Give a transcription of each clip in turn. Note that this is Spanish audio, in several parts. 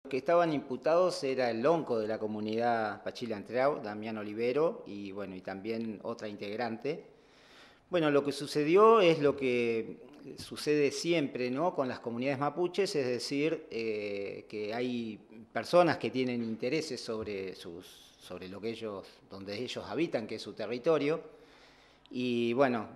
Los que estaban imputados era el lonco de la comunidad Pachila Entreao, Damián Olivero, y bueno, y también otra integrante. Bueno, lo que sucedió es lo que sucede siempre, ¿no?, con las comunidades mapuches, es decir, que hay personas que tienen intereses sobre lo que donde ellos habitan, que es su territorio. Y bueno,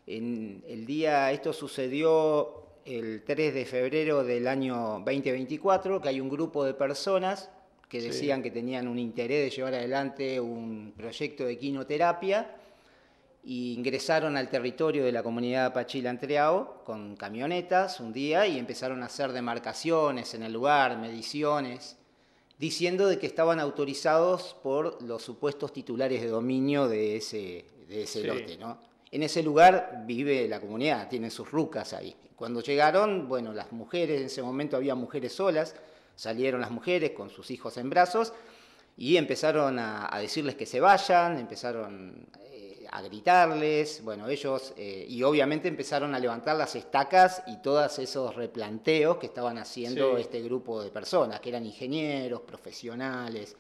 esto sucedió el 3 de febrero del año 2024, que hay un grupo de personas que decían que tenían un interés de llevar adelante un proyecto de quinoterapia, y ingresaron al territorio de la comunidad Pachila Entreao con camionetas un día y empezaron a hacer demarcaciones en el lugar, mediciones, diciendo de que estaban autorizados por los supuestos titulares de dominio de ese lote, ¿no? En ese lugar vive la comunidad, tienen sus rucas ahí. Cuando llegaron, bueno, las mujeres, en ese momento había mujeres solas, salieron las mujeres con sus hijos en brazos y empezaron a decirles que se vayan, empezaron a gritarles, bueno, ellos, y obviamente empezaron a levantar las estacas y todos esos replanteos que estaban haciendo este grupo de personas, que eran ingenieros, profesionales.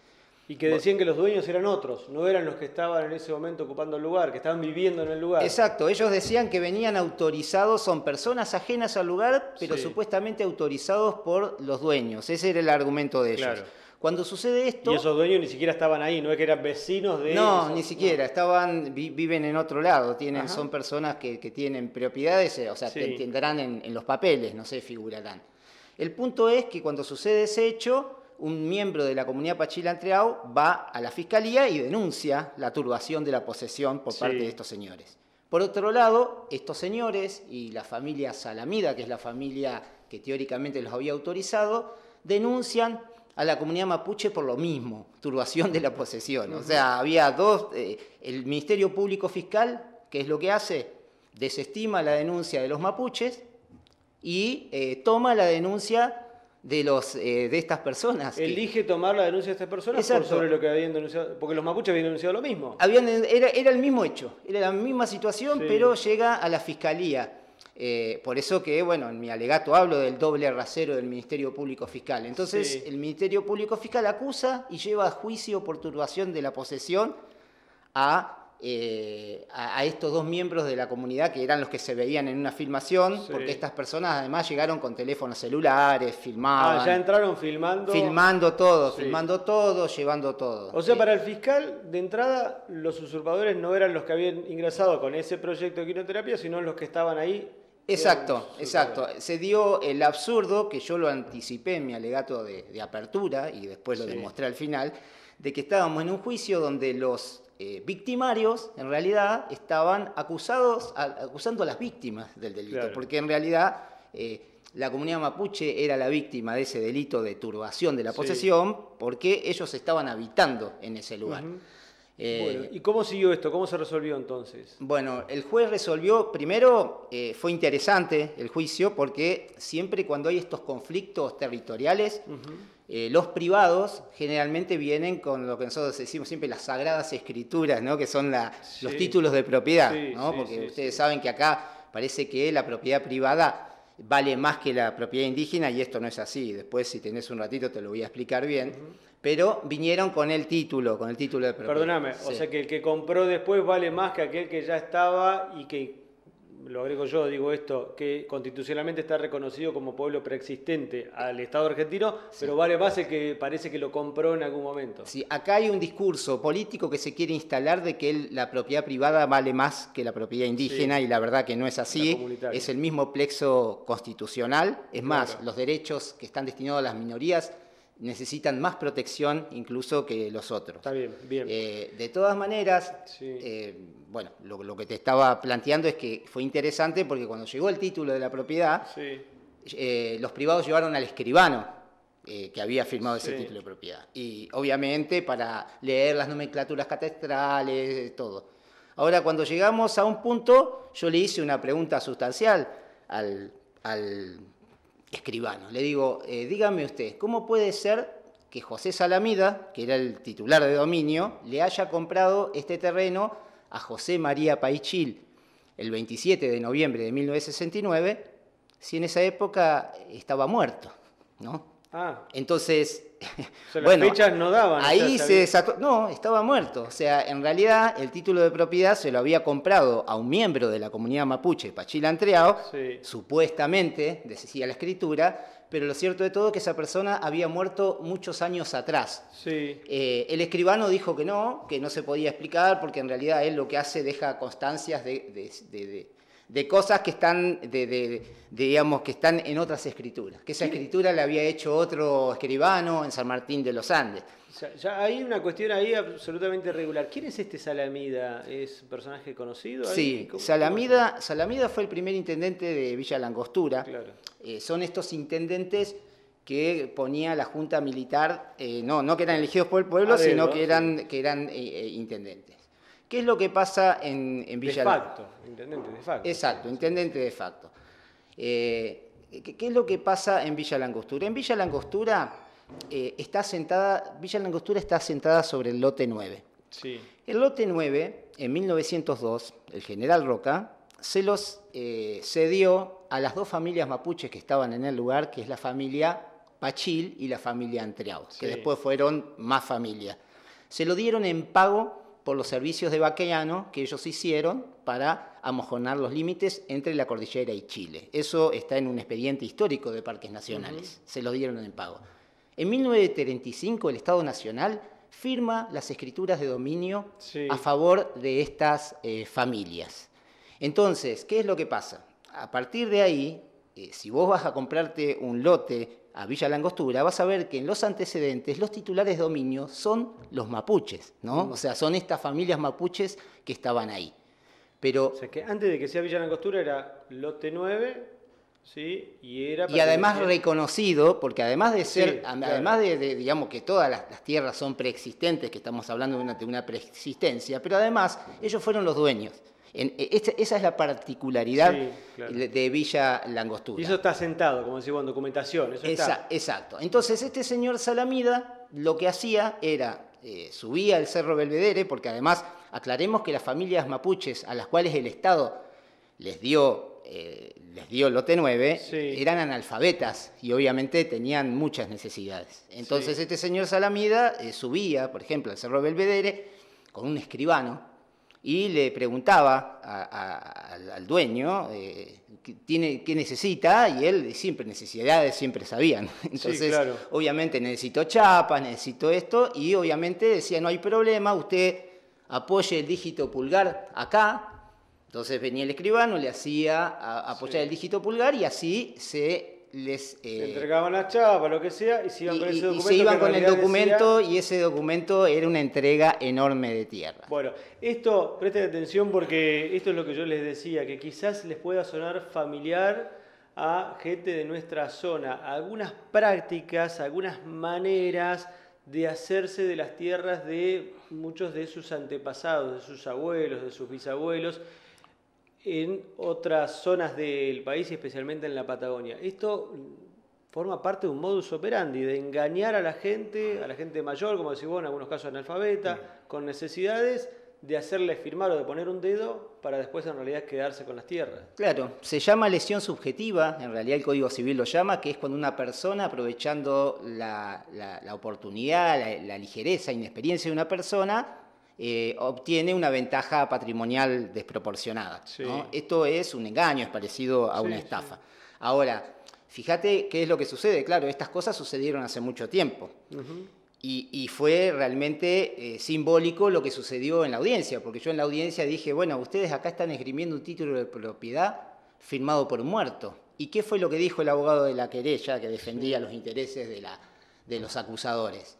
Y que decían que los dueños eran otros, no eran los que estaban en ese momento ocupando el lugar, que estaban viviendo en el lugar. Exacto, ellos decían que venían autorizados, son personas ajenas al lugar, pero supuestamente autorizados por los dueños. Ese era el argumento de ellos. Claro. Cuando sucede esto... Y esos dueños ni siquiera estaban ahí, no es que eran vecinos de... No, ni siquiera, viven en otro lado, son personas que tienen propiedades, o sea, tendrán en los papeles, no sé, figurarán. El punto es que cuando sucede ese hecho, un miembro de la comunidad Pachila Entreao va a la fiscalía y denuncia la turbación de la posesión por parte de estos señores. Por otro lado, estos señores y la familia Salamida, que es la familia que teóricamente los había autorizado, denuncian a la comunidad mapuche por lo mismo, turbación de la posesión. O sea, había dos, el Ministerio Público Fiscal, ¿qué es lo que hace? Desestima la denuncia de los mapuches y toma la denuncia de estas personas. Elige tomar la denuncia de estas personas por sobre lo que habían denunciado, porque los mapuches habían denunciado lo mismo. Era el mismo hecho, era la misma situación, pero llega a la fiscalía. Por eso que, bueno, en mi alegato hablo del doble rasero del Ministerio Público Fiscal. Entonces, el Ministerio Público Fiscal acusa y lleva a juicio por turbación de la posesión a estos dos miembros de la comunidad, que eran los que se veían en una filmación, porque estas personas además llegaron con teléfonos celulares, filmaban. Ya entraron filmando. Filmando todo, llevando todo. O sea, para el fiscal, de entrada, los usurpadores no eran los que habían ingresado con ese proyecto de quinoterapia, sino los que estaban ahí. Exacto. Se dio el absurdo, que yo lo anticipé en mi alegato de apertura, y después lo demostré al final, de que estábamos en un juicio donde los victimarios, en realidad, estaban acusando a las víctimas del delito, porque en realidad la comunidad mapuche era la víctima de ese delito de turbación de la posesión, porque ellos estaban habitando en ese lugar. Bueno, ¿y cómo siguió esto? ¿Cómo se resolvió entonces? Bueno, el juez resolvió, primero fue interesante el juicio, porque siempre cuando hay estos conflictos territoriales, los privados generalmente vienen con lo que nosotros decimos siempre las sagradas escrituras, ¿no?, que son los títulos de propiedad, ¿no? Porque ustedes saben que acá parece que la propiedad privada vale más que la propiedad indígena, y esto no es así. Después, si tenés un ratito, te lo voy a explicar bien. Pero vinieron con el título de propiedad. Perdóname, o sea que el que compró después vale más que aquel que ya estaba y que, lo agrego yo, digo esto, que constitucionalmente está reconocido como pueblo preexistente al Estado argentino, pero vale más el que parece que lo compró en algún momento. Sí, acá hay un discurso político que se quiere instalar de que la propiedad privada vale más que la propiedad indígena, y la verdad que no es así. Es el mismo plexo constitucional. Es más, los derechos que están destinados a las minorías necesitan más protección incluso que los otros. Está bien, bien. De todas maneras, bueno, lo que te estaba planteando es que fue interesante porque cuando llegó el título de la propiedad, los privados llevaron al escribano que había firmado ese título de propiedad. Y obviamente para leer las nomenclaturas catastrales, todo. Ahora, cuando llegamos a un punto, yo le hice una pregunta sustancial al escribano. Le digo, dígame usted, ¿cómo puede ser que José Salamida, que era el titular de dominio, le haya comprado este terreno a José María Paichil el 27 de noviembre de 1969, si en esa época estaba muerto, ¿no? Entonces, o sea, las fechas no daban. Ahí no, estaba muerto. O sea, en realidad el título de propiedad se lo había comprado a un miembro de la comunidad mapuche, Pachila Entreao, supuestamente, decía la escritura, pero lo cierto de todo es que esa persona había muerto muchos años atrás. El escribano dijo que no se podía explicar, porque en realidad él lo que hace deja constancias de cosas que están, digamos, que están en otras escrituras. Que esa escritura la había hecho otro escribano en San Martín de los Andes. Ya hay una cuestión ahí absolutamente regular. ¿Quién es este Salamida? ¿Es un personaje conocido? Sí, Salamida fue el primer intendente de Villa Langostura. Claro. Son estos intendentes que ponía la Junta Militar, no que eran elegidos por el pueblo, sino que eran intendentes. ¿Qué es lo que pasa en Villa Langostura? Intendente de facto. Exacto, intendente de facto. ¿Qué es lo que pasa en Villa Langostura? En Villa Langostura Villa Langostura está asentada sobre el lote 9. Sí. El lote 9, en 1902, el general Roca se los cedió a las dos familias mapuches que estaban en el lugar, que es la familia Pachil y la familia Entreao, que después fueron más familias. Se lo dieron en pago por los servicios de vaqueano que ellos hicieron para amojonar los límites entre la cordillera y Chile. Eso está en un expediente histórico de parques nacionales. Se lo dieron en pago. En 1935 el Estado Nacional firma las escrituras de dominio a favor de estas familias. Entonces, ¿qué es lo que pasa? A partir de ahí, si vos vas a comprarte un lote a Villa Langostura, vas a ver que en los antecedentes los titulares de dominio son los mapuches, ¿no? O sea, son estas familias mapuches que estaban ahí. Pero, o sea, que antes de que sea Villa Langostura era lote 9, ¿sí? Y además reconocido, porque además de ser, además de digamos que todas las tierras son preexistentes, que estamos hablando de una preexistencia, pero además ellos fueron los dueños. Esa es la particularidad de Villa Langostura. Y eso está asentado, como decimos en documentación. Exacto. Entonces este señor Salamida lo que hacía era, subía el Cerro Belvedere, porque además aclaremos que las familias mapuches a las cuales el Estado les dio lote 9, eran analfabetas y obviamente tenían muchas necesidades. Entonces este señor Salamida subía, por ejemplo, al Cerro Belvedere con un escribano, y le preguntaba al dueño qué necesita, y él necesidades siempre sabían. Entonces, obviamente necesito chapas, necesito esto, y obviamente decía, no hay problema, usted apoye el dígito pulgar acá. Entonces venía el escribano, le hacía apoyar el dígito pulgar, y así se entregaban las chapas, lo que sea, y se iban con ese documento. Y se iban con el documento, y ese documento era una entrega enorme de tierra. Bueno, esto, presten atención porque esto es lo que yo les decía, que quizás les pueda sonar familiar a gente de nuestra zona. Algunas prácticas, algunas maneras de hacerse de las tierras de muchos de sus antepasados, de sus abuelos, de sus bisabuelos, en otras zonas del país y especialmente en la Patagonia. Esto forma parte de un modus operandi, de engañar a la gente mayor, como decís vos, en algunos casos analfabeta, con necesidades, de hacerle firmar o de poner un dedo para después en realidad quedarse con las tierras. Claro, se llama lesión subjetiva, en realidad el Código Civil lo llama, que es cuando una persona, aprovechando la oportunidad, la ligereza, inexperiencia de una persona, obtiene una ventaja patrimonial desproporcionada, ¿no? Esto es un engaño, es parecido a una estafa. Ahora, fíjate qué es lo que sucede. Claro, estas cosas sucedieron hace mucho tiempo. Y fue realmente simbólico lo que sucedió en la audiencia, porque yo en la audiencia dije, bueno, ustedes acá están esgrimiendo un título de propiedad firmado por un muerto. ¿Y qué fue lo que dijo el abogado de la querella que defendía los intereses de los acusadores?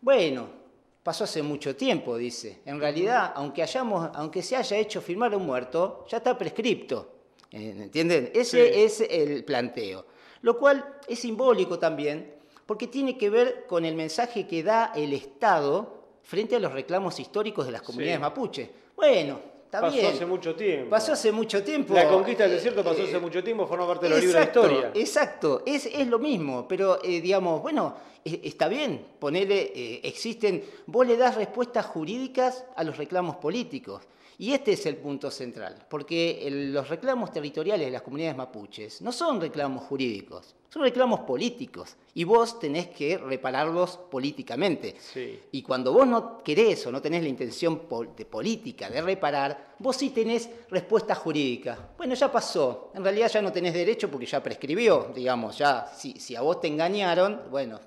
Bueno, pasó hace mucho tiempo, dice. En realidad, aunque se haya hecho firmar a un muerto, ya está prescripto. ¿Entienden? Ese es el planteo. Lo cual es simbólico también, porque tiene que ver con el mensaje que da el Estado frente a los reclamos históricos de las comunidades mapuches. Bueno, está bien. Pasó hace mucho tiempo. Pasó hace mucho tiempo. La conquista del desierto pasó hace mucho tiempo, forma parte de los libros de historia. Exacto, es lo mismo, pero digamos, bueno, está bien, vos le das respuestas jurídicas a los reclamos políticos. Y este es el punto central, porque los reclamos territoriales de las comunidades mapuches no son reclamos jurídicos, son reclamos políticos, y vos tenés que repararlos políticamente. Sí. Y cuando vos no querés o no tenés la intención de política de reparar, vos sí tenés respuesta jurídica. Bueno, ya pasó, en realidad ya no tenés derecho porque ya prescribió, digamos, ya si a vos te engañaron, bueno,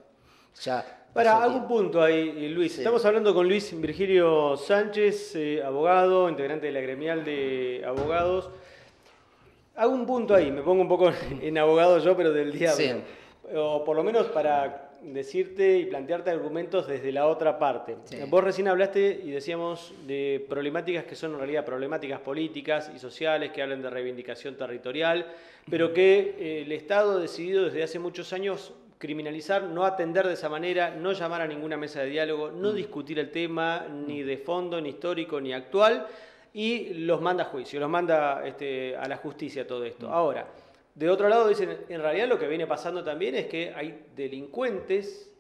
ya... Para, hago un punto ahí, Luis. Sí. Estamos hablando con Luis Virgilio Sánchez, abogado, integrante de la gremial de abogados. Hago un punto ahí, me pongo un poco en abogado yo, pero del diablo. Sí. O por lo menos para decirte y plantearte argumentos desde la otra parte. Sí. Vos recién hablaste y decíamos de problemáticas que son en realidad problemáticas políticas y sociales, que hablan de reivindicación territorial, pero que el Estado ha decidido desde hace muchos años criminalizar, no atender de esa manera, no llamar a ninguna mesa de diálogo, no discutir el tema ni de fondo, ni histórico, ni actual, y los manda a juicio, los manda a la justicia todo esto. Ahora, de otro lado dicen, en realidad lo que viene pasando también es que hay delincuentes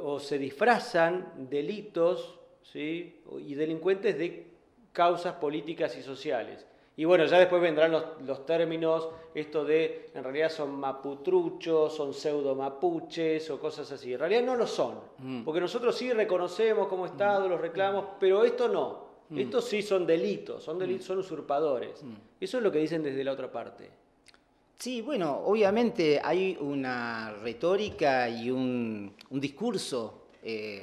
o se disfrazan delitos, ¿sí? Y delincuentes de causas políticas y sociales. Y bueno, ya después vendrán los términos, esto de, en realidad son maputruchos, son pseudo mapuches o cosas así. En realidad no lo son, porque nosotros sí reconocemos como Estado los reclamos, pero esto no. Estos sí son delitos, son usurpadores. Eso es lo que dicen desde la otra parte. Sí, bueno, obviamente hay una retórica y un discurso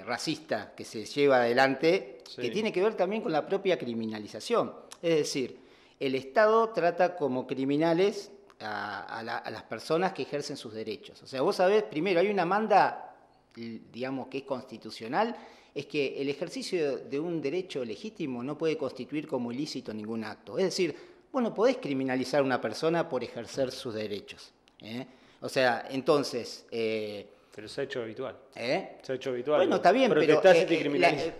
racista que se lleva adelante, Sí. que tiene que ver también con la propia criminalización. Es decir, el Estado trata como criminales a las personas que ejercen sus derechos. O sea, vos sabés, primero, hay una manda, digamos, que es constitucional, es que el ejercicio de un derecho legítimo no puede constituir como ilícito ningún acto. Es decir, vos no podés criminalizar a una persona por ejercer sus derechos. O sea, entonces... Pero se ha hecho habitual. ¿Eh? Se ha hecho habitual. Bueno, está bien,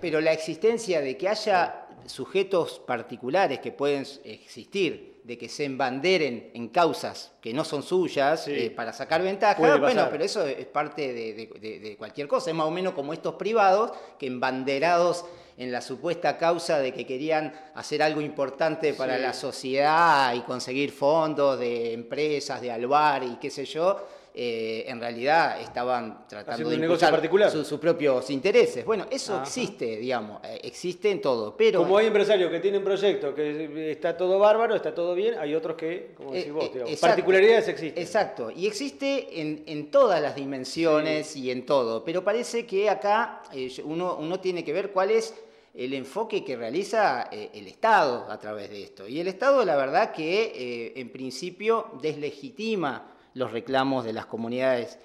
pero la existencia de que haya sujetos particulares que pueden existir, de que se embanderen en causas que no son suyas, Sí. para sacar ventaja, Puede bueno, pasar. pero eso es parte de cualquier cosa. Es más o menos como estos privados que embanderados en la supuesta causa de que querían hacer algo importante para Sí. la sociedad y conseguir fondos de empresas, de Alvar y qué sé yo, en realidad estaban tratando Haciendo de un negocio impulsar particular. sus propios intereses. Bueno, eso Ajá. existe, digamos, existe en todo, pero... Como hay empresarios que tienen proyectos que está todo bárbaro, está todo bien, hay otros que, como decís vos, digamos, exacto, particularidades existen. Exacto, y existe en todas las dimensiones y en todo, pero parece que acá uno tiene que ver cuál es el enfoque que realiza el Estado a través de esto. Y el Estado, la verdad que en principio deslegitima los reclamos de las comunidades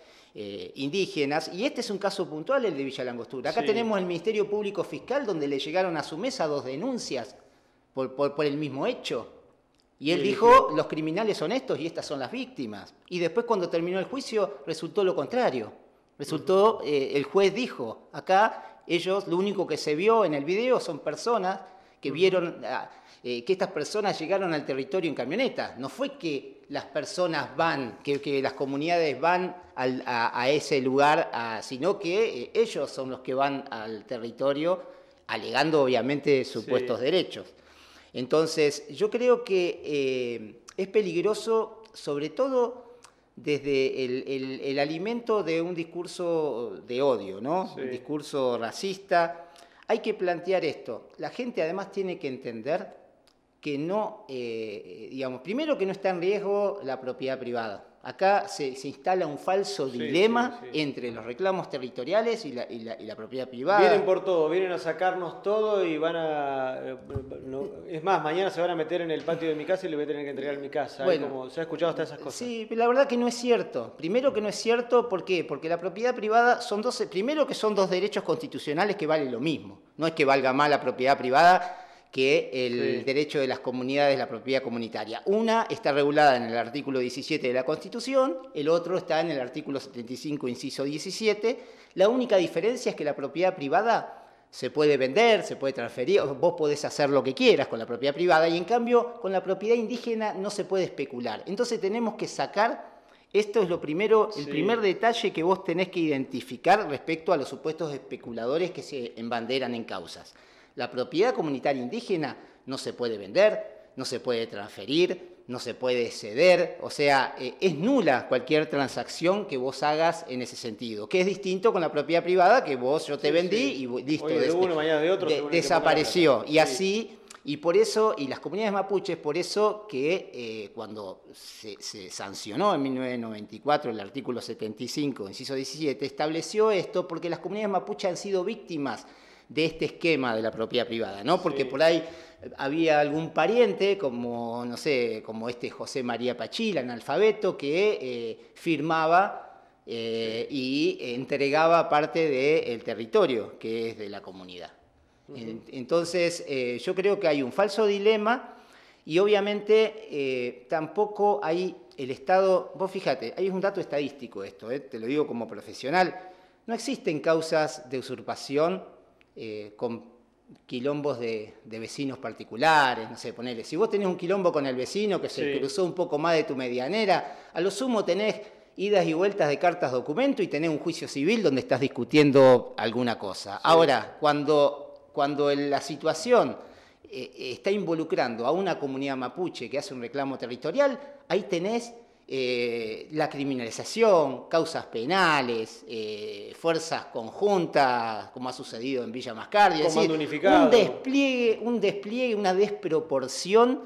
indígenas, y este es un caso puntual, el de Villa Langostura. Acá Sí. tenemos el Ministerio Público Fiscal, donde le llegaron a su mesa 2 denuncias por el mismo hecho. Y él Y dijo, los criminales son estos y estas son las víctimas. Y después cuando terminó el juicio resultó lo contrario. Resultó, el juez dijo, acá ellos, lo único que se vio en el video son personas que vieron que estas personas llegaron al territorio en camioneta. No fue que las personas van, que las comunidades van a ese lugar, sino que ellos son los que van al territorio alegando obviamente supuestos derechos. Entonces, yo creo que es peligroso, sobre todo desde el alimento de un discurso de odio, ¿no? Sí. Un discurso racista. Hay que plantear esto. La gente además tiene que entender que no, digamos, primero que no está en riesgo la propiedad privada. Acá se instala un falso dilema entre los reclamos territoriales y la propiedad privada. Vienen por todo, vienen a sacarnos todo y van a... es más, mañana se van a meter en el patio de mi casa y le voy a tener que entregar mi casa. Bueno, Como, se ha escuchado hasta esas cosas. Sí, pero la verdad que no es cierto. Primero que no es cierto, ¿por qué? Porque la propiedad privada primero que son dos derechos constitucionales que valen lo mismo. No es que valga más la propiedad privada que el derecho de las comunidades, la propiedad comunitaria. Una está regulada en el artículo 17 de la Constitución, el otro está en el artículo 75, inciso 17. La única diferencia es que la propiedad privada se puede vender, se puede transferir, vos podés hacer lo que quieras con la propiedad privada, y en cambio con la propiedad indígena no se puede especular. Entonces tenemos que sacar, esto es lo primero, el primer detalle que vos tenés que identificar respecto a los supuestos especuladores que se embanderan en causas. La propiedad comunitaria indígena no se puede vender, no se puede transferir, no se puede ceder, o sea, es nula cualquier transacción que vos hagas en ese sentido, que es distinto con la propiedad privada, que yo te vendí y listo, hoy de uno, mañana de otro, desapareció. Y así, y por eso, y las comunidades mapuches, por eso que cuando se sancionó en 1994 el artículo 75, inciso 17, estableció esto porque las comunidades mapuches han sido víctimas de este esquema de la propiedad privada, ¿no? Porque por ahí había algún pariente, como, no sé, como este José María Pachila, analfabeto, que firmaba y entregaba parte del territorio que es de la comunidad. Entonces, yo creo que hay un falso dilema y obviamente tampoco hay el Estado... Vos fíjate, hay un dato estadístico esto, te lo digo como profesional, no existen causas de usurpación con quilombos de vecinos particulares, no sé, ponele, si vos tenés un quilombo con el vecino que se cruzó un poco más de tu medianera, a lo sumo tenés idas y vueltas de cartas documento y tenés un juicio civil donde estás discutiendo alguna cosa. Ahora, cuando la situación está involucrando a una comunidad mapuche que hace un reclamo territorial, ahí tenés la criminalización, causas penales, fuerzas conjuntas, como ha sucedido en Villa Mascardi, es decir, un despliegue, una desproporción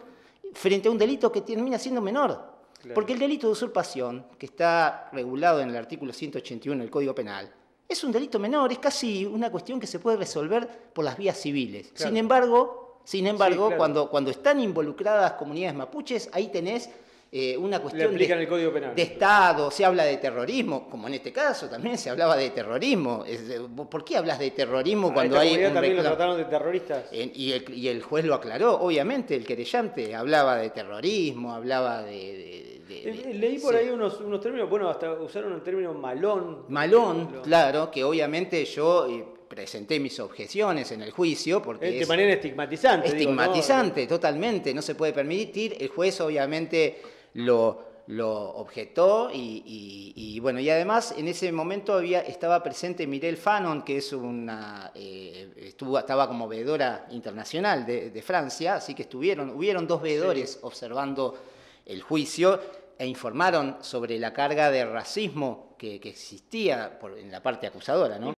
frente a un delito que termina siendo menor. Claro. Porque el delito de usurpación, que está regulado en el artículo 181 del Código Penal, es un delito menor, es casi una cuestión que se puede resolver por las vías civiles. Claro. Sin embargo, claro, cuando están involucradas comunidades mapuches, ahí tenés una cuestión de Estado, se habla de terrorismo, como en este caso también se hablaba de terrorismo. ¿Por qué hablas de terrorismo cuando hay un también lo trataron de terroristas? Y el juez lo aclaró, obviamente, el querellante hablaba de terrorismo, hablaba leí por ahí unos términos, bueno, hasta usaron el término malón. Malón, claro, que obviamente yo presenté mis objeciones en el juicio porque de manera estigmatizante. Estigmatizante, ¿no? Totalmente, no se puede permitir. El juez obviamente lo objetó y bueno, y además en ese momento estaba presente Mireille Fanon, que es estaba como veedora internacional de Francia, así que hubieron dos veedores observando el juicio e informaron sobre la carga de racismo que existía en la parte acusadora, ¿no?